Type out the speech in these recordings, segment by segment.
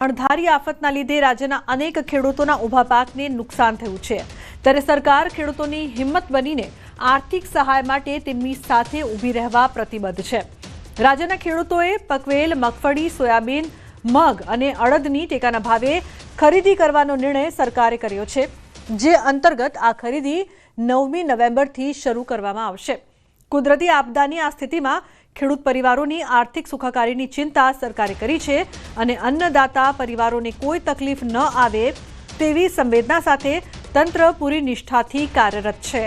અણધારી આફતના લીધે રાજ્યના અનેક ખેડૂતોના ઊભા પાકને નુકસાન થયું છે, ત્યારે સરકાર ખેડૂતોની હિંમત બનીને આર્થિક સહાય માટે તેમની સાથે ઊભી રહેવા પ્રતિબદ્ધ છે। રાજ્યના ખેડૂતોએ પકવેલ મગફળી, સોયાબીન, મગ અને અડદની ટેકાના ભાવે ખરીદી કરવાનો નિર્ણય સરકારે કર્યો છે, જે અંતર્ગત આ ખરીદી 9મી નવેમ્બરથી શરૂ કરવામાં આવશે। કુદરતી આપદાની આ સ્થિતિમાં ખેડૂત પરિવારોની આર્થિક સુખાકારીની ચિંતા સરકારે કરી છે અને અન્નદાતા પરિવારોને કોઈ તકલીફ ન આવે તેવી સંવેદના સાથે તંત્ર પૂરી નિષ્ઠાથી કાર્યરત છે।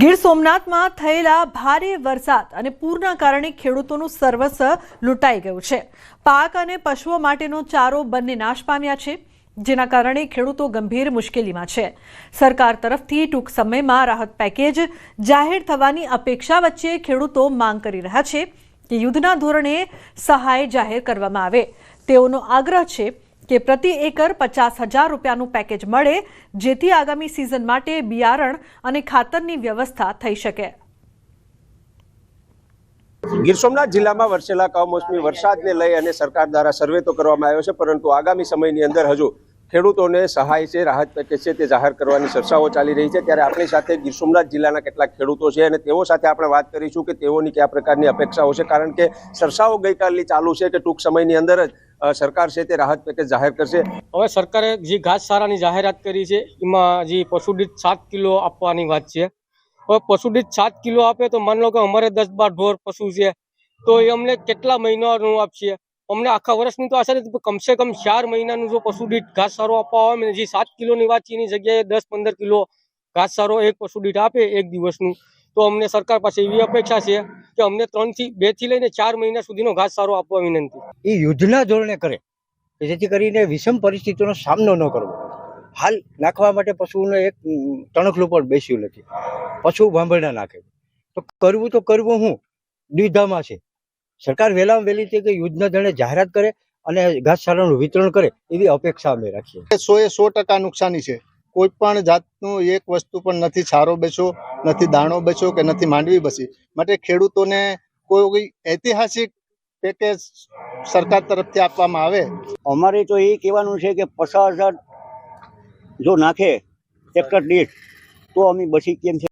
ગીર સોમનાથમાં થયેલા ભારે વરસાદ અને પૂરના કારણે ખેડૂતોનું સર્વસ્વ લૂંટાઈ ગયું છે। પાક અને પશુઓ માટેનો ચારો બંને નાશ પામ્યા છે, જેના કારણે ખેડૂતો ગંભીર મુશ્કેલીમાં છે। સરકાર તરફથી ટૂંક સમયમાં રાહત પેકેજ જાહેર થવાની અપેક્ષા વચ્ચે ખેડૂતો માંગ કરી રહ્યા છે કે યુદ્ધના ધોરણે સહાય જાહેર કરવામાં આવે। તેઓનો આગ્રહ છે કે પ્રતિ એકર 50,000 રૂપિયાનું પેકેજ મળે, જેથી આગામી સિઝન માટે બિયારણ અને ખાતરની વ્યવસ્થા થઈ શકે। ગીર સોમનાથ જિલ્લામાં વરસેલા કમોસમી વરસાદને લઈ અને સરકાર દ્વારા સર્વે તો કરવામાં આવ્યો છે, પરંતુ આગામી સમયની અંદર હજુ ખેડૂતોને સહાય છે, રાહત પેકેજ છે તે જાહેર કરવાની ચર્ચાઓ ચાલી રહી છે। ત્યારે આપણી સાથે ગીર સોમનાથ જિલ્લાના કેટલાક ખેડૂતો છે અને તેઓ સાથે આપણે વાત કરીશું કે તેઓની કયા પ્રકારની અપેક્ષાઓ છે, કારણ કે ચર્ચાઓ ગઈકાલની ચાલુ છે કે ટૂંક સમયની અંદર જ સરકાર છે તે રાહત પેકેજ જાહેર કરશે। હવે સરકારે જે ઘાસચારાની જાહેરાત કરી છે એમાં જે પશુદીઠ 7 કિલો આપવાની વાત છે। હવે પશુદીઠ 7 કિલો આપે તો માની લો કે અમારે 10-12 ઢોર પશુ છે તો એ અમને કેટલા મહિનાનું આપશે? અમને આખા વર્ષની તો આશા નથી, કમસે કમ 4 મહિનાનું જો પશુદીઠ ઘાસચારો આપવા આવે, જે 7 કિલોની વાત છે એની જગ્યાએ 10-15 કિલો ઘાસચારો એક પશુદીઠ આપે એક દિવસનું, તો અમને સરકાર પાસે એવી અપેક્ષા છે કે અમને 2 થી લઈને 4 મહિના સુધીનો ઘાસચારો આપવા વિનંતી। એ યુદ્ધના ધોરણે કરે, જેથી કરીને વિષમ પરિસ્થિતિનો સામનો ન કરવો। હાલ નાખવા માટે પશુઓને એક તણખલું પણ બેસ્યું નથી, પશુ ભાંભળના નાખે તો કરવું હું દ્વિધામાં છે। સરકાર વહેલામાં વહેલી છે કે યુદ્ધના ધોરણે જાહેરાત કરે અને ઘાસચારાનું વિતરણ કરે એવી અપેક્ષા અમે રાખીએ। 100% નુકસાની છે। કોઈ પણ જાતનું એક વસ્તુ પણ નથી, ચારો બેસો નથી, દાણો બેસો કે નથી માંડવી બસી। માટે ખેડૂતોને કોઈ ઐતિહાસિક પેકેજ સરકાર તરફથી આપવામાં આવે। અમારે તો એ કહેવાનું છે કે 50,000 જો નાખે હેક્ટર દીઠ તો અમે બસી કેમ છે।